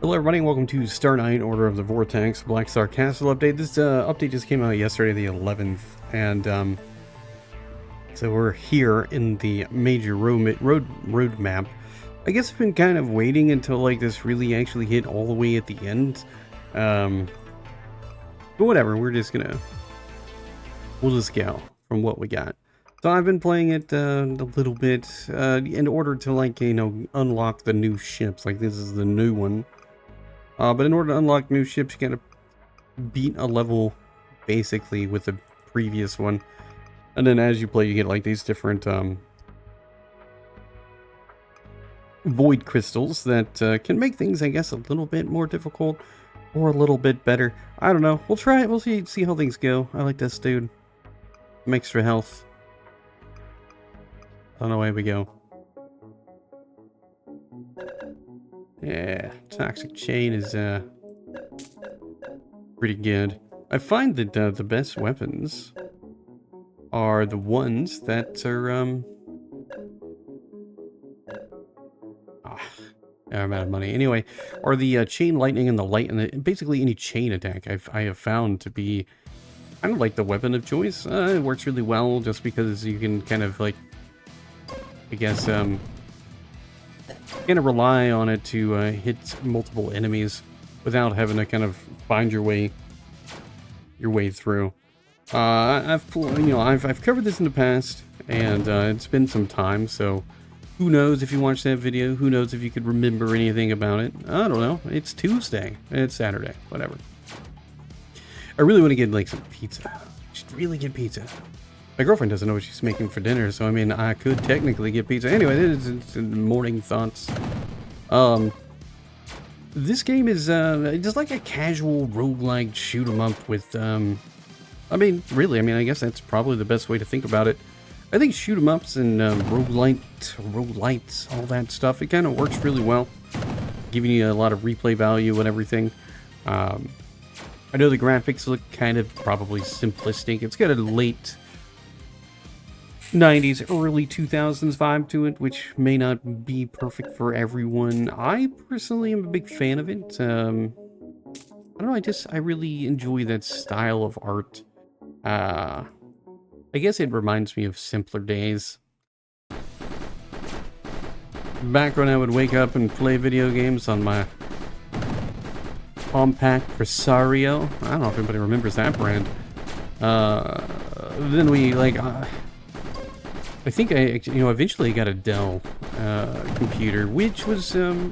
Hello everybody, and welcome to Star Knight Order of the Vortex Blackstar Castle update. This update just came out yesterday, the 11th, and so we're here in the major road map. I guess I've been kind of waiting until like this really actually hit all the way at the end. But whatever, we'll just go from what we got. So I've been playing it a little bit in order to, like, you know, unlock the new ships. Like, this is the new one. But in order to unlock new ships, you gotta beat a level basically with the previous one. And then as you play, you get like these different void crystals that can make things, I guess, a little bit more difficult or a little bit better. I don't know. We'll try it. We'll see how things go. I like this dude. Some extra health. On the way we go. Yeah, toxic chain is pretty good. I find that the best weapons are the ones that are I'm out of money. Anyway, are the chain lightning and the light and basically any chain attack I have found to be kind of like the weapon of choice. It works really well just because you can kind of, like, I guess kind of rely on it to hit multiple enemies without having to kind of find your way through. I've covered this in the past, and it's been some time, so who knows if you watched that video, who knows if you could remember anything about it. I don't know. It's Tuesday. It's Saturday. Whatever. I really want to get, like, some pizza. Just really get pizza. My girlfriend doesn't know what she's making for dinner, so I mean, I could technically get pizza. Anyway, it's morning thoughts. This game is just like a casual roguelike shoot 'em up with I mean, really, I mean, I guess that's probably the best way to think about it. I think shoot 'em ups and roguelites, all that stuff, it kind of works really well, giving you a lot of replay value and everything. I know the graphics look kind of probably simplistic. It's got a late 90s, early 2000s vibe to it, which may not be perfect for everyone. I personally am a big fan of it. I don't know, I really enjoy that style of art. I guess it reminds me of simpler days. Back when I would wake up and play video games on my compact Presario. I don't know if anybody remembers that brand. Then we, like, I think I eventually got a Dell computer, which was it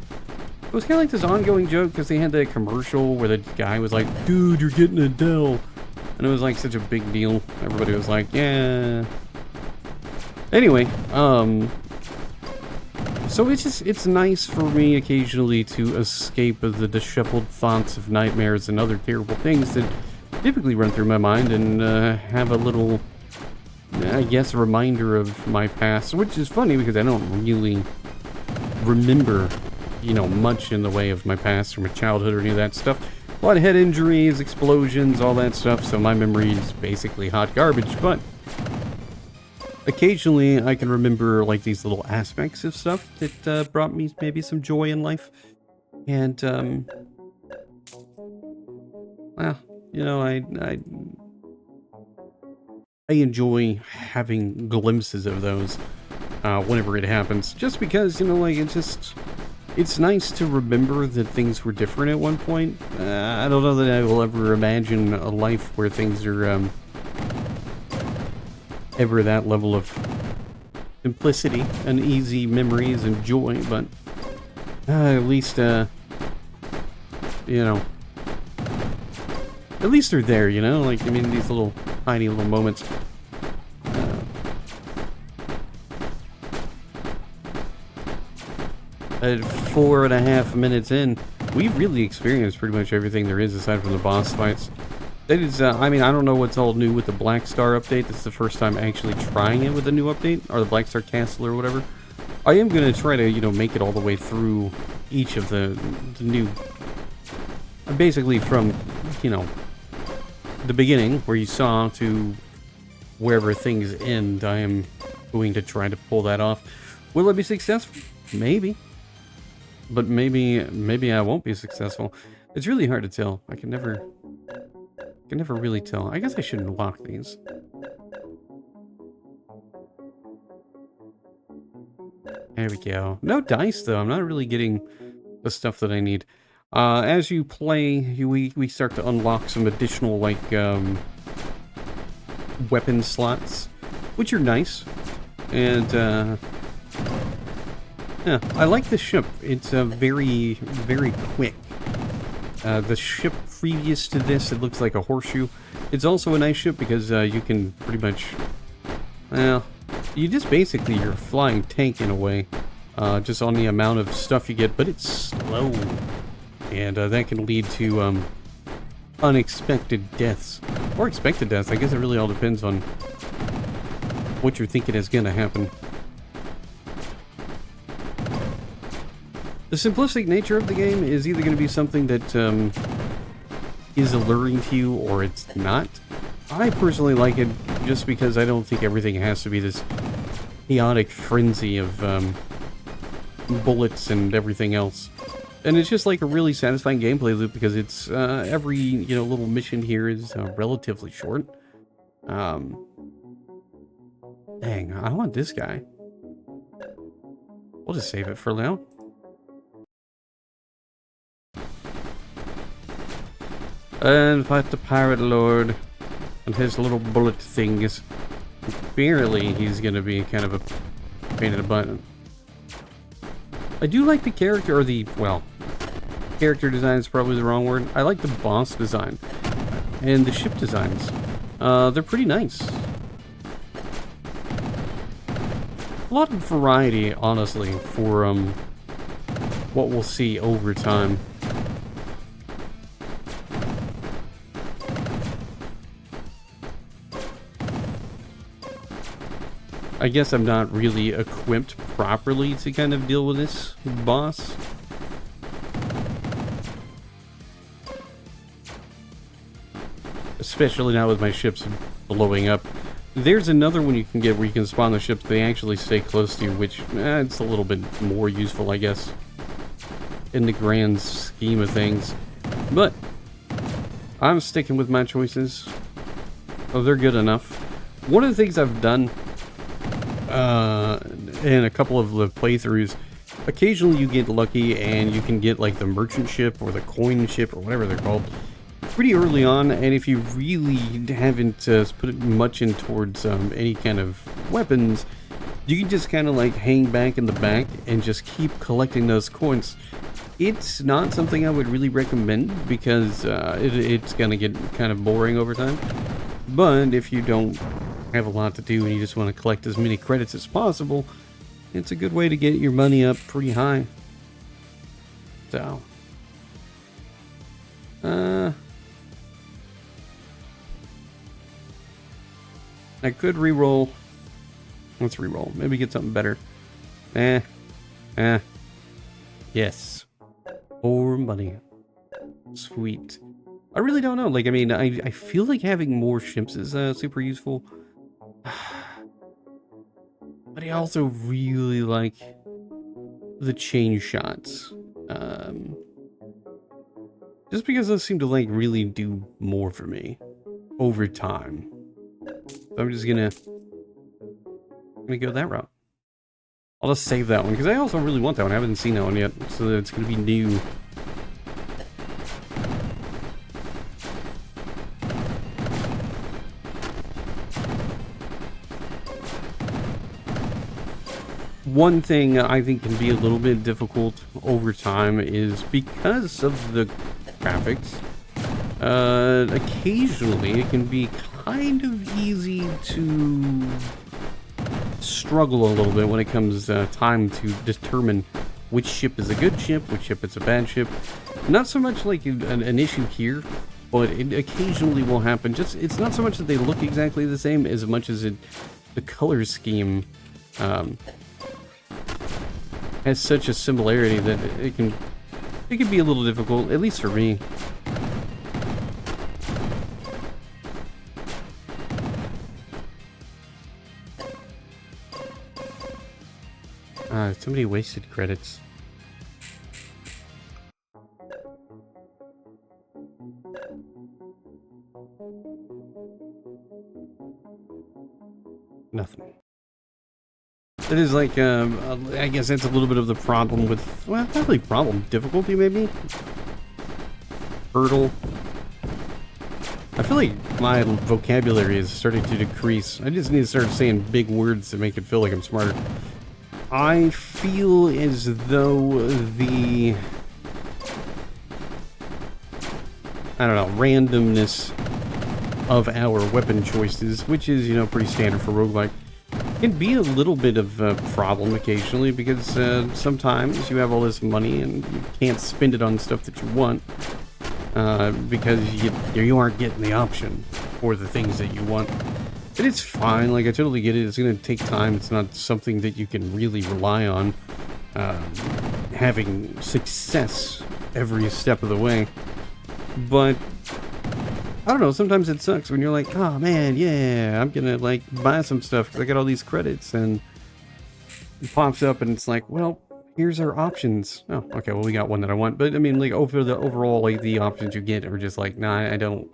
was kind of like this ongoing joke because they had that commercial where the guy was like, "Dude, you're getting a Dell," and it was like such a big deal. Everybody was like, "Yeah." Anyway, so it's nice for me occasionally to escape of the disheveled thoughts of nightmares and other terrible things that typically run through my mind and have a little, I guess, a reminder of my past, which is funny because I don't really remember, you know, much in the way of my past or my childhood or any of that stuff. A lot of head injuries, explosions, all that stuff, so my memory is basically hot garbage, but occasionally I can remember, like, these little aspects of stuff that brought me maybe some joy in life. And, well, you know, I enjoy having glimpses of those whenever it happens, just because, you know, like, it's nice to remember that things were different at one point. I don't know that I will ever imagine a life where things are ever that level of simplicity and easy memories and joy, but at least you know, at least they're there, you know, like, I mean, these little tiny little moments. At 4.5 minutes in, we've really experienced pretty much everything there is aside from the boss fights. That is, I mean, I don't know what's all new with the Blackstar update. This is the first time actually trying it with the new update, or the Blackstar Castle or whatever. I am going to try to, you know, make it all the way through each of the new, basically from, you know, the beginning where you saw to wherever things end. I am going to try to pull that off. Will it be successful? Maybe. but maybe I won't be successful. It's really hard to tell. I can never really tell. I guess I shouldn't lock these. There we go. No dice though. I'm not really getting the stuff that I need. As you play, we start to unlock some additional like weapon slots, which are nice. And yeah, I like the ship. It's very quick. The ship previous to this, it looks like a horseshoe. It's also a nice ship because you can pretty much, well, you just basically you're a flying tank in a way, just on the amount of stuff you get, but it's slow, and that can lead to unexpected deaths or expected deaths. I guess it really all depends on what you're thinking is going to happen. The simplistic nature of the game is either going to be something that is alluring to you or it's not. I personally like it just because I don't think everything has to be this chaotic frenzy of bullets and everything else. And it's just like a really satisfying gameplay loop because it's every little mission here is relatively short. Dang, I want this guy. We'll just save it for now. And fight the pirate lord and his little bullet things. Apparently, he's gonna be kind of a pain in the butt. I do like the character, or the, well, character design is probably the wrong word. I like the boss design and the ship designs. They're pretty nice. A lot of variety, honestly, for what we'll see over time. I guess I'm not really equipped properly to kind of deal with this boss. Especially now with my ships blowing up. There's another one you can get where you can spawn the ships. They actually stay close to you, which it's a little bit more useful, I guess, in the grand scheme of things. But I'm sticking with my choices. Oh, they're good enough. One of the things I've done in a couple of the playthroughs, occasionally you get lucky and you can get like the merchant ship or the coin ship or whatever they're called pretty early on, and if you really haven't put much in towards any kind of weapons, you can just kind of like hang back in the back and just keep collecting those coins. It's not something I would really recommend because it's gonna get kind of boring over time, but if you don't have a lot to do and you just want to collect as many credits as possible, it's a good way to get your money up pretty high. So I could re-roll. Let's re-roll. Maybe get something better. Yes. More money. Sweet. I really don't know. Like, I mean, I feel like having more ships is super useful. But I also really like the chain shots. Just because those seem to, like, really do more for me over time. So I'm just gonna go that route. I'll just save that one because I also really want that one. I haven't seen that one yet, so it's gonna be new. One thing I think can be a little bit difficult over time is because of the graphics. Occasionally it can be kind of easy to struggle a little bit when it comes time to determine which ship is a good ship, which ship is a bad ship. Not so much like an issue here, but it occasionally will happen. Just it's not so much that they look exactly the same as much as the color scheme has such a similarity that it can be a little difficult, at least for me. So many wasted credits. Nothing. It is like, I guess that's a little bit of the problem with, well, not really problem, difficulty maybe? Hurdle. I feel like my vocabulary is starting to decrease. I just need to start saying big words to make it feel like I'm smarter. I feel as though the, I don't know, randomness of our weapon choices, which is, you know, pretty standard for roguelike, can be a little bit of a problem occasionally, because sometimes you have all this money and you can't spend it on stuff that you want, because you aren't getting the option for the things that you want. And it's fine, like, I totally get it. It's going to take time. It's not something that you can really rely on having success every step of the way. But I don't know, sometimes it sucks when you're like, oh man, yeah, I'm gonna like buy some stuff because I got all these credits, and it pops up and it's like, well, here's our options. Oh, okay, well, we got one that I want. But I mean, like, overall, like, the options you get are just like, nah, I don't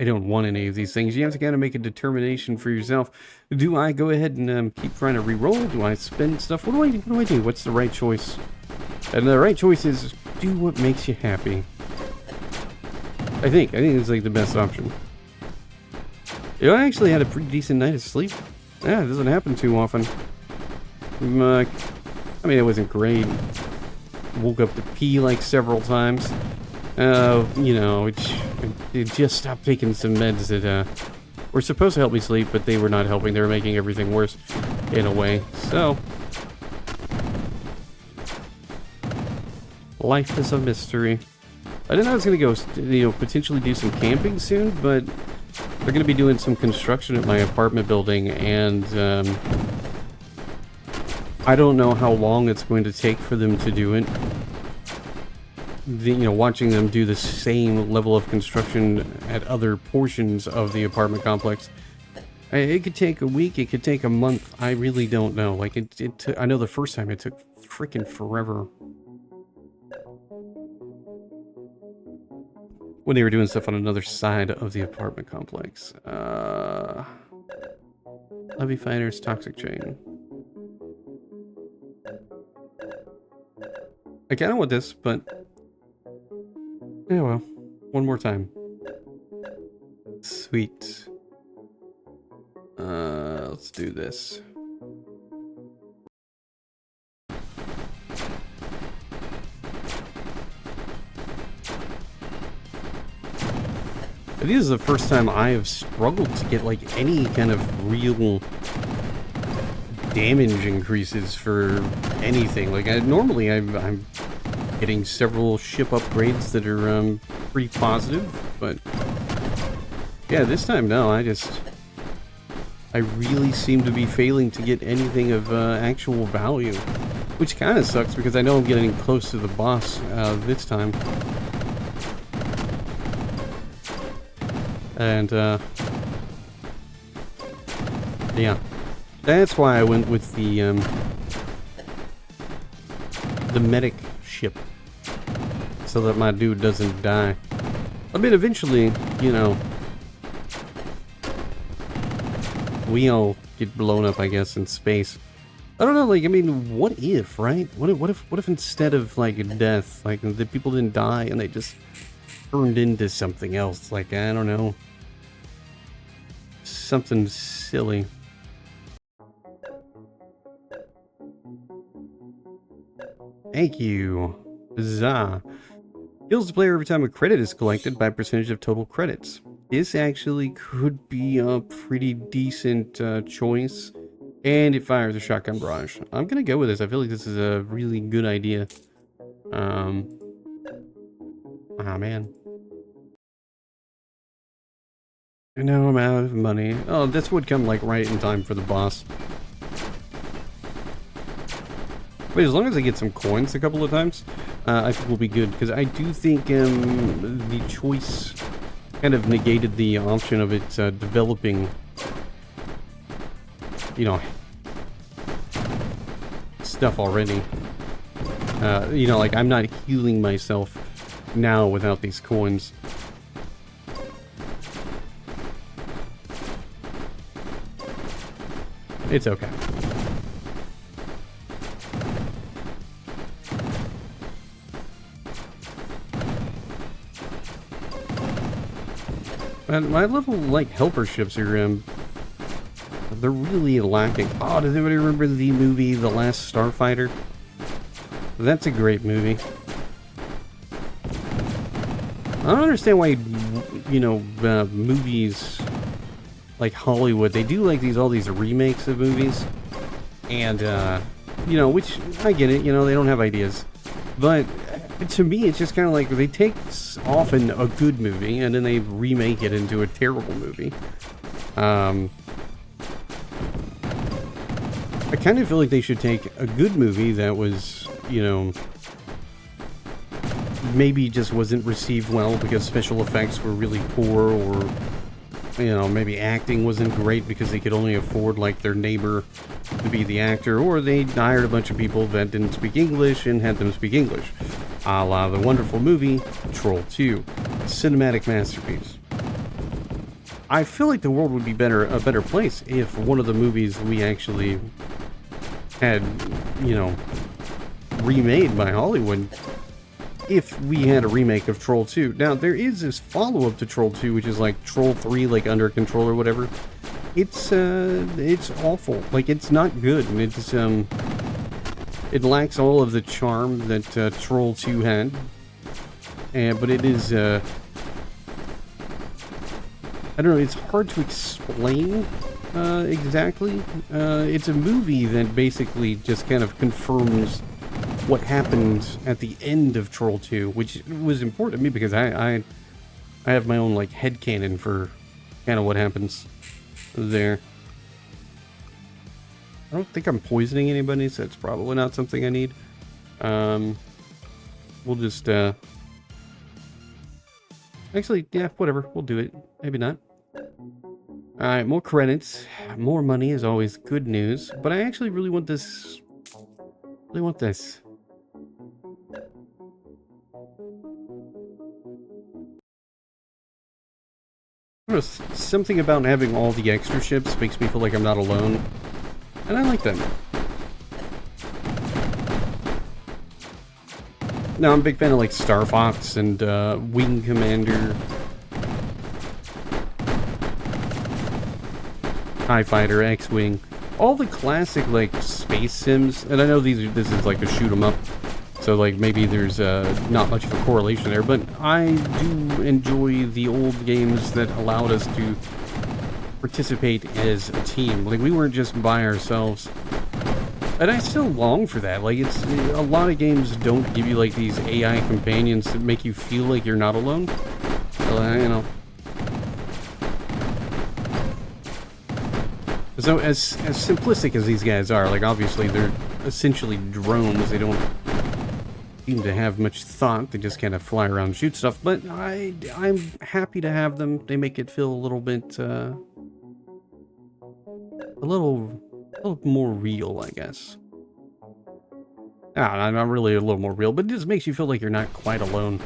want any of these things. You have to kind of make a determination for yourself. Do I go ahead and keep trying to re-roll? Do I spend stuff? What do I do? What's the right choice? And the right choice is do what makes you happy. I think it's like the best option. You know, I actually had a pretty decent night of sleep. Yeah, it doesn't happen too often. I mean, it wasn't great. Woke up to pee like several times. You know, it just stopped taking some meds that were supposed to help me sleep, but they were not helping. They were making everything worse in a way. So, life is a mystery. I didn't know I was going to go, you know, potentially do some camping soon, but they're going to be doing some construction at my apartment building, and I don't know how long it's going to take for them to do it. You know, watching them do the same level of construction at other portions of the apartment complex, it could take a week, it could take a month. I really don't know. Like, I know the first time it took freaking forever. When they were doing stuff on another side of the apartment complex. Levy fighters, toxic chain. I kind of want this, but yeah, well, one more time. Sweet. Let's do this. This is the first time I have struggled to get like any kind of real damage increases for anything. Like, normally I'm getting several ship upgrades that are pretty positive, but yeah, this time no. I really seem to be failing to get anything of actual value, which kind of sucks because I know I'm getting close to the boss this time. And, yeah. That's why I went with the medic ship. So that my dude doesn't die. I mean, eventually, you know, we all get blown up, I guess, in space. I don't know, like, I mean, what if, right? What if instead of, like, death, like, the people didn't die and they just turned into something else? Like, I don't know. Something silly. Thank you. Huzzah. Heals the player every time a credit is collected by percentage of total credits. This actually could be a pretty decent choice. And it fires a shotgun barrage. I'm gonna go with this. I feel like this is a really good idea. Ah, man. I know I'm out of money. Oh, this would come like right in time for the boss. Wait, as long as I get some coins a couple of times, I think we'll be good. Because I do think the choice kind of negated the option of it developing, you know, stuff already. You know, like, I'm not healing myself now without these coins. It's okay. And my little, like, helper ships are, they're really lacking. Oh, does anybody remember the movie The Last Starfighter? That's a great movie. I don't understand why, you know, movies like Hollywood, they do like all these remakes of movies. And, you know, which, I get it, you know, they don't have ideas. But to me, it's just kind of like they take often a good movie and then they remake it into a terrible movie. I kind of feel like they should take a good movie that was, you know, maybe just wasn't received well because special effects were really poor, or, you know, maybe acting wasn't great because they could only afford, like, their neighbor to be the actor, or they hired a bunch of people that didn't speak English and had them speak English. A la the wonderful movie Troll 2, cinematic masterpiece. I feel like the world would be a better place if one of the movies we actually had, you know, remade by Hollywood, if we had a remake of Troll 2. Now, there is this follow-up to Troll 2, which is like Troll 3, like Under Control or whatever. It's awful. Like, it's not good. It's, it lacks all of the charm that, Troll 2 had. But it is, I don't know, it's hard to explain, exactly. It's a movie that basically just kind of confirms what happened at the end of Troll 2, which was important to me because I have my own, like, headcanon for kind of what happens there. I don't think I'm poisoning anybody, so it's probably not something I need. We'll just, actually, yeah, whatever, we'll do it. Maybe not. Alright, more credits. More money is always good news, but I actually really want this. Really want this. I don't know, something about having all the extra ships makes me feel like I'm not alone. And I like that. No, I'm a big fan of, like, Star Fox and Wing Commander, TIE Fighter, X-Wing. All the classic, like, space sims. And I know this is like a shoot 'em up, so, like, maybe there's not much of a correlation there, but I do enjoy the old games that allowed us to participate as a team. Like, we weren't just by ourselves. And I still long for that. Like, it's a lot of games don't give you, like, these AI companions that make you feel like you're not alone. So, you know. So, as simplistic as these guys are, like, obviously they're essentially drones. They don't seem to have much thought. They just kind of fly around and shoot stuff. But I'm happy to have them. They make it feel a little bit, a little more real, I guess. Not really a little more real, but it just makes you feel like you're not quite alone.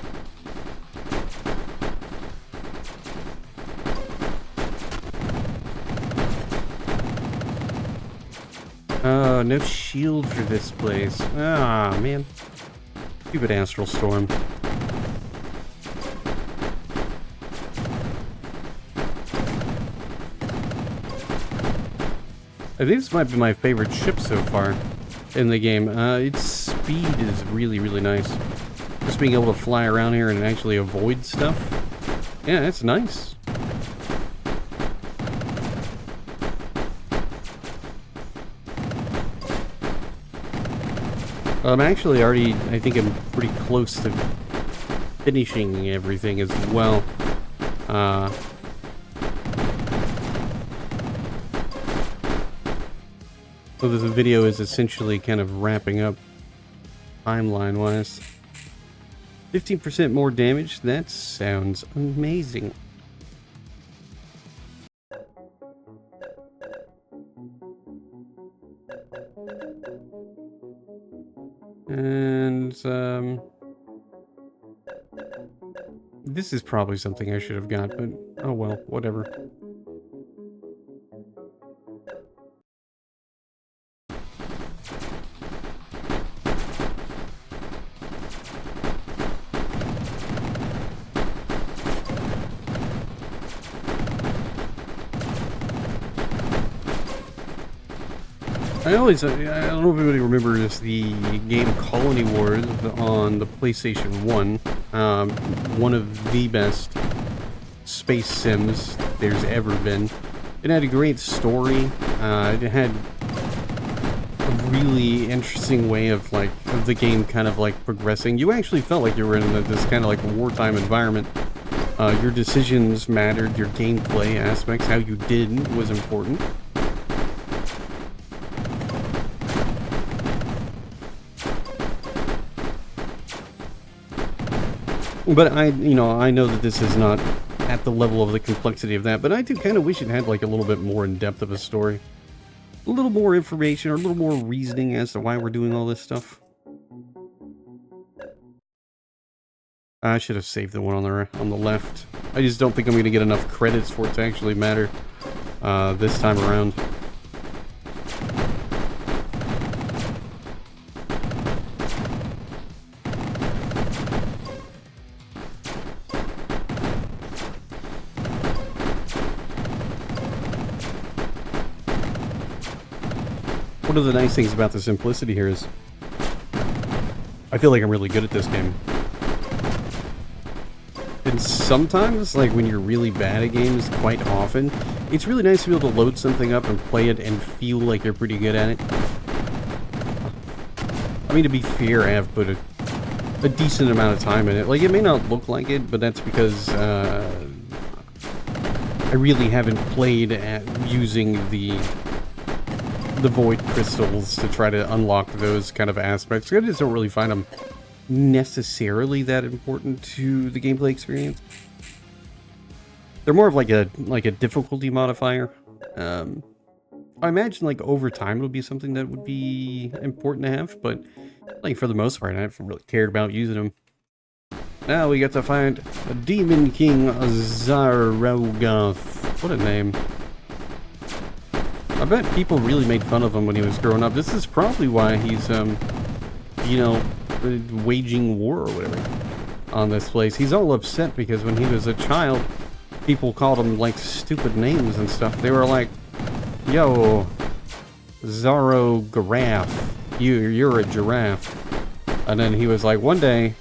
Oh, no shield for this place. Ah, man. Stupid Astral Storm. I think this might be my favorite ship so far in the game. Its speed is really, really nice. Just being able to fly around here and actually avoid stuff. Yeah, that's nice. I'm actually already, I think I'm pretty close to finishing everything as well. So this video is essentially kind of wrapping up timeline-wise. 15% more damage? That sounds amazing. And, this is probably something I should have got, but oh well, whatever. I don't know if anybody remembers the game Colony Wars on the PlayStation 1. One of the best space sims there's ever been. It had a great story. It had a really interesting way of the game kind of progressing. You actually felt like you were in this kind of wartime environment. Your decisions mattered, your gameplay aspects, how you did was important. But I know that this is not at the level of the complexity of that, but I do kind of wish it had a little bit more in depth of a story. A little more information or a little more reasoning as to why we're doing all this stuff. I should have saved the one on the left. I just don't think I'm going to get enough credits for it to actually matter this time around. One of the nice things about the simplicity here is I feel like I'm really good at this game. And sometimes, when you're really bad at games, quite often, it's really nice to be able to load something up and play it and feel like you're pretty good at it. I mean, to be fair, I have put a decent amount of time in it. It may not look like it, but that's because I really haven't played at using the void crystals to try to unlock those kind of aspects. I just don't really find them necessarily that important to the gameplay experience. They're more of a difficulty modifier. I imagine over time it would be something that would be important to have, but for the most part I haven't really cared about using them. Now we got to find Demon King Zarogoth. What a name. I bet people really made fun of him when he was growing up. This is probably why he's, waging war or whatever on this place. He's all upset because when he was a child, people called him, stupid names and stuff. They were like, yo, Zarograph, you're a giraffe. And then he was like, one day,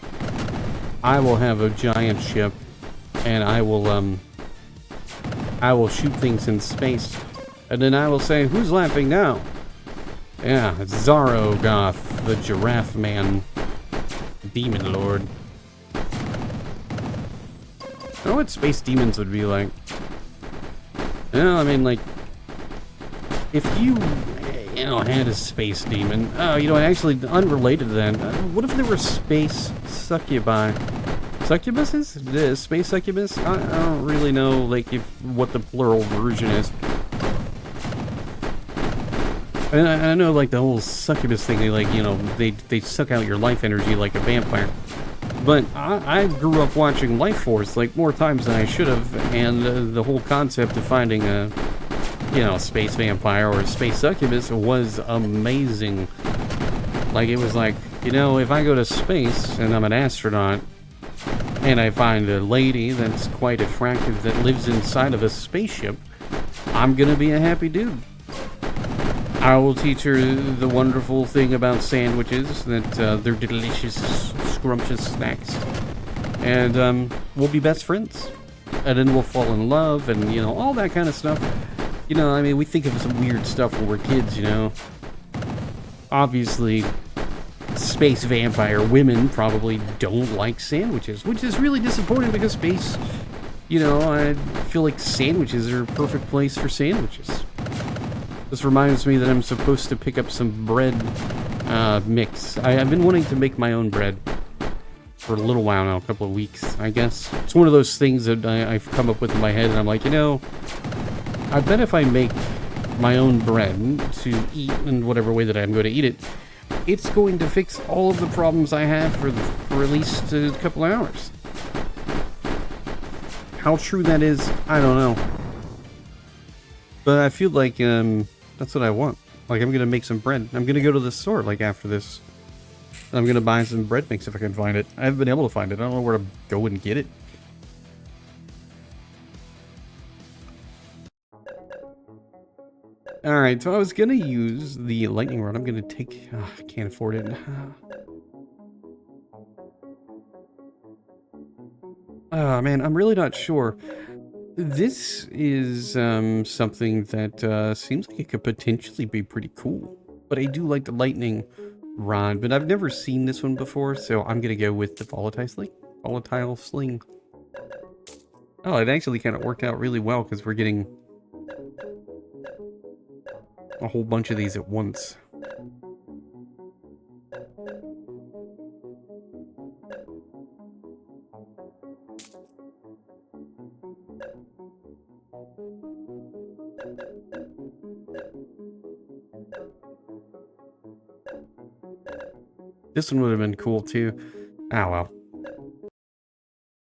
I will have a giant ship, and I will shoot things in space. And then I will say, who's laughing now? Yeah, it's Zarogoth, the giraffe man. Demon lord. I don't know what space demons would be like. I mean, if you, had a space demon. Oh, actually, unrelated to that, what if there were space succubi? Succubuses? Space succubus? I don't really know, what the plural version is. And I know, the whole succubus thing, they suck out your life energy like a vampire. But I grew up watching Life Force, more times than I should have, and the whole concept of finding a, space vampire or a space succubus was amazing. It was if I go to space and I'm an astronaut, and I find a lady that's quite attractive that lives inside of a spaceship, I'm gonna be a happy dude. I will teach her the wonderful thing about sandwiches, that they're delicious, scrumptious snacks. And we'll be best friends. And then we'll fall in love and, all that kind of stuff. I mean, we think of some weird stuff when we're kids, Obviously, space vampire women probably don't like sandwiches, which is really disappointing because space, I feel like sandwiches are a perfect place for sandwiches. This reminds me that I'm supposed to pick up some bread mix. I've been wanting to make my own bread for a little while now, a couple of weeks, I guess. It's one of those things that I've come up with in my head, and I'm like, I bet if I make my own bread to eat in whatever way that I'm going to eat it, it's going to fix all of the problems I have for at least a couple hours. How true that is, I don't know. But I feel like that's what I want. I'm going to make some bread. I'm going to go to the store, after this. I'm going to buy some bread mix if I can find it. I haven't been able to find it. I don't know where to go and get it. Alright, so I was gonna use the lightning rod. I'm gonna take... I can't afford it. Man, I'm really not sure. This is something that seems like it could potentially be pretty cool. But I do like the lightning rod, but I've never seen this one before, so I'm gonna go with the volatile sling. Volatile sling. Oh, it actually kind of worked out really well because we're getting a whole bunch of these at once. This one would have been cool too. Oh well.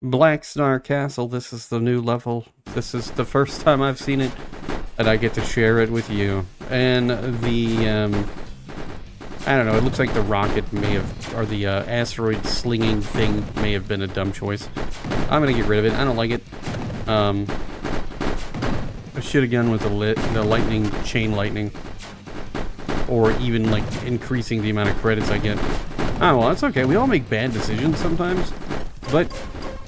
Blackstar Castle, this is the new level. This is the first time I've seen it, and I get to share it with you. And the, I don't know, it looks like the rocket may have, or the asteroid slinging thing may have been a dumb choice. I'm gonna get rid of it. I don't like it. I should have gone with the lightning, chain lightning. Or even, like, increasing the amount of credits I get. Oh, well, that's okay. We all make bad decisions sometimes. But,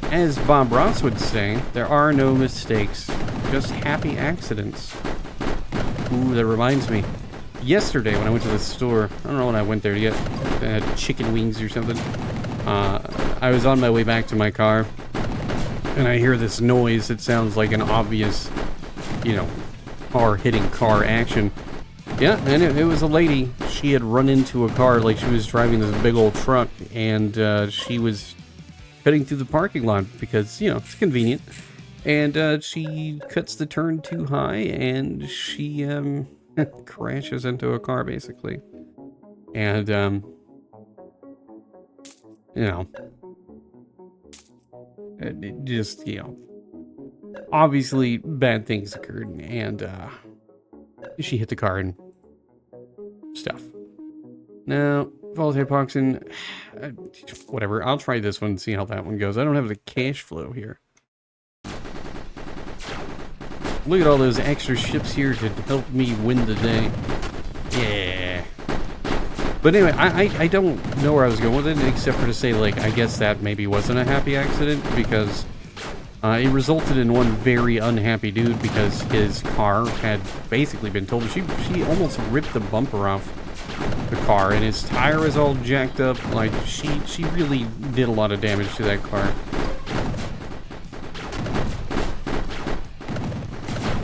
as Bob Ross would say, there are no mistakes, just happy accidents. Ooh, that reminds me. Yesterday, when I went to the store, I don't know when I went there to get chicken wings or something. I was on my way back to my car, and I hear this noise. It sounds like an obvious, you know, car hitting car action. Yeah, and it was a lady. She had run into a car, like she was driving this big old truck, and she was cutting through the parking lot because, you know, it's convenient. And she cuts the turn too high, and she crashes into a car, basically. And, you know, it just, you know, obviously bad things occurred, and she hit the car and stuff. Now, Voltepoxin, whatever. I'll try this one and see how that one goes. I don't have the cash flow here. Look at all those extra ships here to help me win the day. Yeah. But anyway, I don't know where I was going with it, except for to say, like, I guess that maybe wasn't a happy accident, because it resulted in one very unhappy dude, because his car had basically been told. She almost ripped the bumper off the car, and his tire is all jacked up. Like, she really did a lot of damage to that car.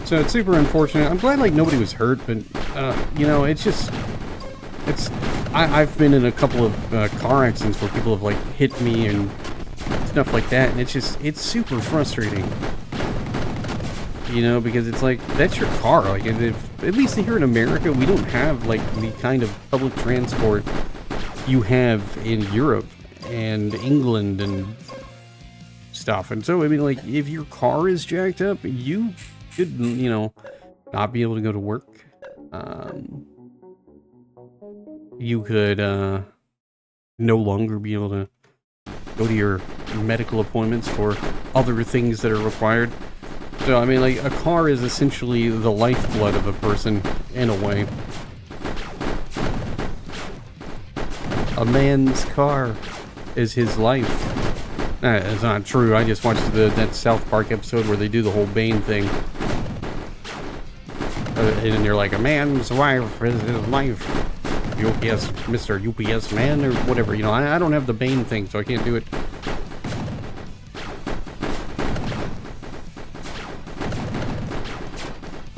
So it's super unfortunate. I'm glad, like, nobody was hurt, but, you know, it's just, I've been in a couple of car accidents where people have, like, hit me and stuff like that, and it's super frustrating. You know, because it's like, that's your car. Like, at least here in America, we don't have, like, the kind of public transport you have in Europe and England and stuff. And so, I mean, like, if your car is jacked up, you could, you know, not be able to go to work. You could no longer be able to go to your medical appointments for other things that are required. So, I mean, like, a car is essentially the lifeblood of a person, in a way. A man's car is his life. It's not true. I just watched that South Park episode where they do the whole Bane thing. And you're like, a man's wife is his life. UPS, Mr. UPS man, or whatever. You know, I don't have the Bane thing, so I can't do it.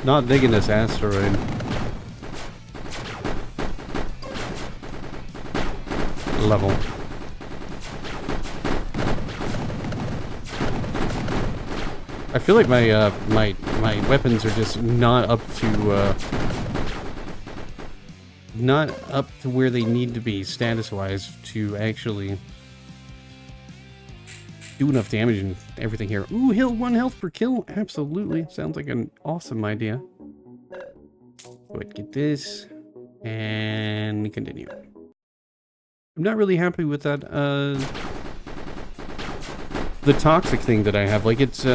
Not digging this asteroid. Level. I feel like my my weapons are just not up to where they need to be status-wise to actually do enough damage and everything here. Ooh, 1 health per kill. Absolutely. Sounds like an awesome idea. Go ahead, get this. And continue. I'm not really happy with that, the toxic thing that I have. Like, it's,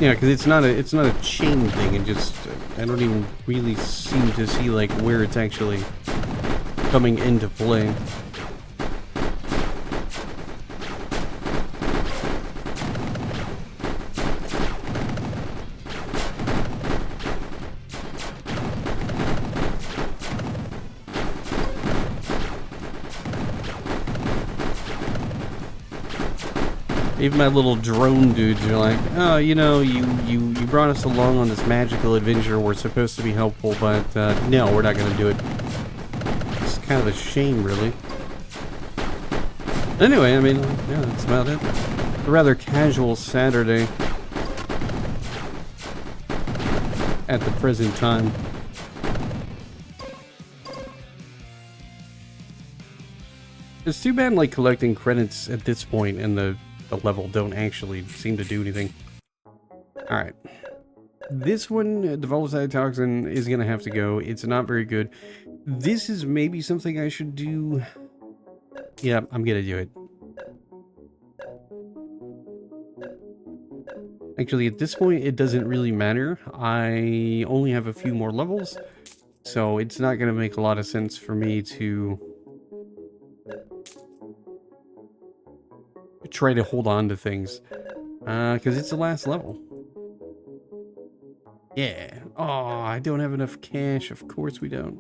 Yeah, because it's not a chain thing. It just I don't even really seem to see like where it's actually coming into play. Even my little drone dudes are like, oh, you know, you brought us along on this magical adventure. We're supposed to be helpful, but no, we're not going to do it. It's kind of a shame, really. Anyway, I mean, yeah, that's about it. A rather casual Saturday at the present time. It's too bad, like, collecting credits at this point in the level don't actually seem to do anything. Alright. This one, developed cytotoxin, is going to have to go. It's not very good. This is maybe something I should do. Yeah, I'm going to do it. Actually, at this point, it doesn't really matter. I only have a few more levels, so it's not going to make a lot of sense for me to try to hold on to things, because it's the last level. Yeah. Oh, I don't have enough cash. Of course we don't.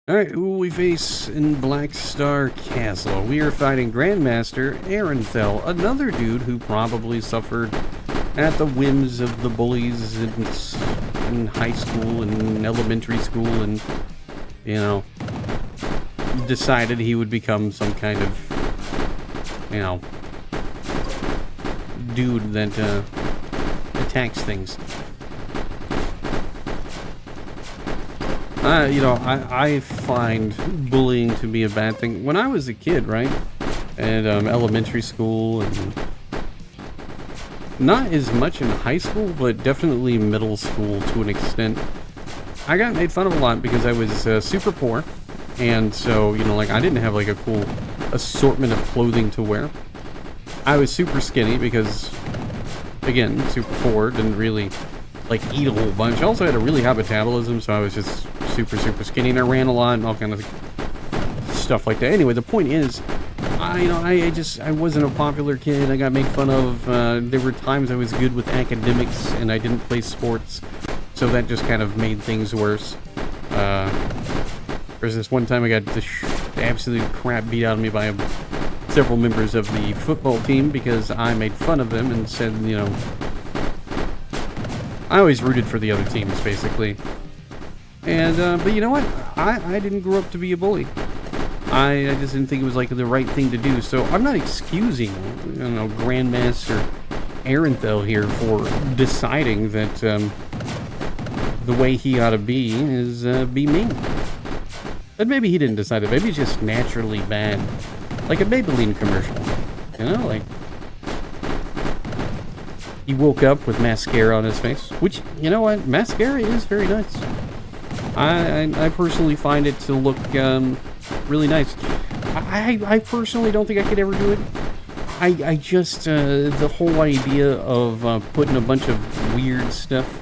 Alright, who will we face in Blackstar Castle? We are fighting Grandmaster Arenthel, another dude who probably suffered at the whims of the bullies in high school and elementary school, and, you know, decided he would become some kind of, you know, dude that attacks things. You know, I find bullying to be a bad thing. When I was a kid, right, at elementary school, and not as much in high school, but definitely middle school to an extent, I got made fun of a lot because I was super poor. And so, you know, like, I didn't have, like, a cool assortment of clothing to wear. I was super skinny because, again, super poor, didn't really, like, eat a whole bunch. I also had a really high metabolism, so I was just super skinny, and I ran a lot and all kind of stuff like that. Anyway, the point is, I wasn't a popular kid. I got made fun of. There were times I was good with academics, and I didn't play sports, so that just kind of made things worse. There's this one time I got the absolute crap beat out of me by several members of the football team because I made fun of them and said, you know, I always rooted for the other teams, basically. And, but you know what? I didn't grow up to be a bully. I just didn't think it was, like, the right thing to do. So I'm not excusing, you know, Grandmaster Arenthel here for deciding that the way he ought to be is be mean. But maybe he didn't decide it. Maybe he's just naturally bad. Like a Maybelline commercial. You know, like, he woke up with mascara on his face. Which, you know what? Mascara is very nice. I personally find it to look really nice. I personally don't think I could ever do it. I just, the whole idea of putting a bunch of weird stuff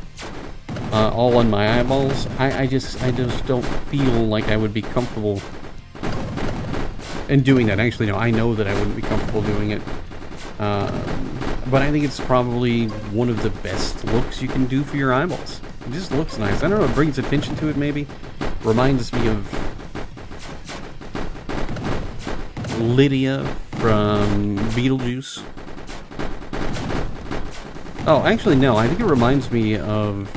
all on my eyeballs, I just don't feel like I would be comfortable in doing that. Actually, no, I know that I wouldn't be comfortable doing it. But I think it's probably one of the best looks you can do for your eyeballs. It just looks nice. I don't know, it brings attention to it, maybe. Reminds me of Lydia from Beetlejuice. Oh, actually, no. I think it reminds me of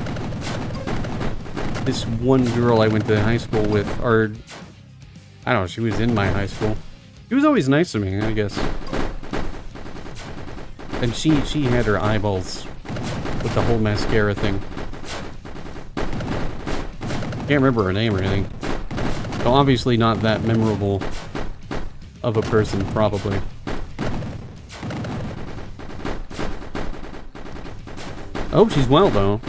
this one girl I went to high school with, or I don't know, she was in my high school. She was always nice to me, I guess. And she had her eyeballs with the whole mascara thing. Can't remember her name or anything. So obviously not that memorable of a person, probably. I hope she's well, though.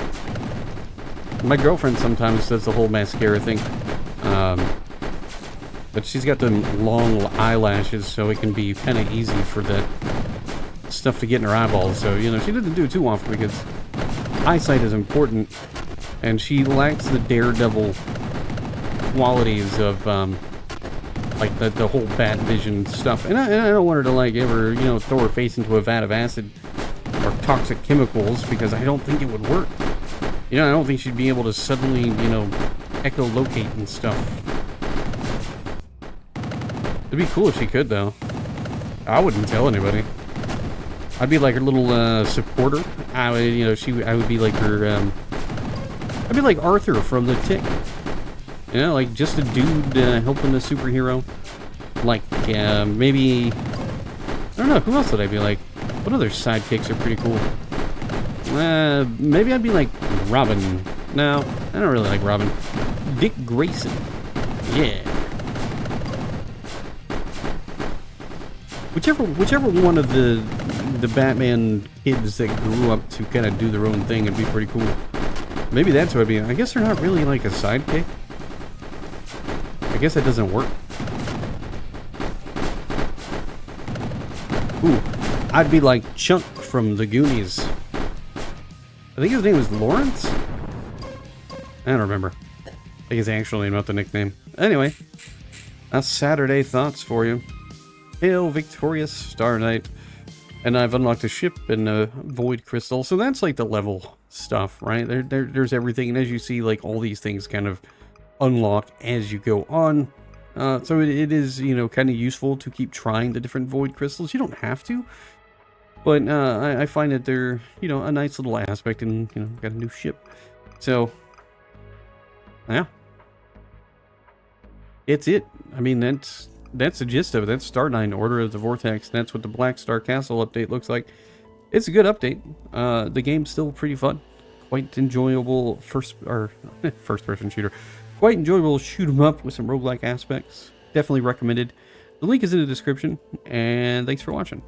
My girlfriend sometimes does the whole mascara thing. But she's got them long eyelashes, so it can be kind of easy for that stuff to get in her eyeballs. So, you know, she doesn't do it too often because eyesight is important. And she lacks the daredevil qualities of, like, the whole bat vision stuff. And I don't want her to, like, ever, you know, throw her face into a vat of acid or toxic chemicals, because I don't think it would work. You know, I don't think she'd be able to suddenly, you know, echolocate and stuff. It'd be cool if she could, though. I wouldn't tell anybody. I'd be like her little supporter. I would, you know, I would be like her. I'd be like Arthur from The Tick. You know, like just a dude helping the superhero. Like maybe, I don't know, who else would I be like? What other sidekicks are pretty cool? Maybe I'd be like Robin. No, I don't really like Robin. Dick Grayson. Yeah. Whichever one of the Batman kids that grew up to kind of do their own thing would be pretty cool. Maybe that's what I'd be. I guess they're not really like a sidekick. I guess that doesn't work. Ooh, I'd be like Chunk from the Goonies. I think his name was Lawrence? I don't remember. I think his actual name, not the nickname. Anyway, that's Saturday thoughts for you. Hail Victorious Star Knight. And I've unlocked a ship and a void crystal. So that's like the level stuff, right? There's everything. And as you see, like all these things kind of unlock as you go on. So it is, you know, kind of useful to keep trying the different void crystals. You don't have to. But I find that they're, you know, a nice little aspect, and, you know, got a new ship. So, yeah. It's it. I mean, that's the gist of it. That's Star 9, Order of the Vortex. That's what the Blackstar Castle update looks like. It's a good update. The game's still pretty fun. Quite enjoyable first-person shooter. Quite enjoyable shoot 'em up with some roguelike aspects. Definitely recommended. The link is in the description, and thanks for watching.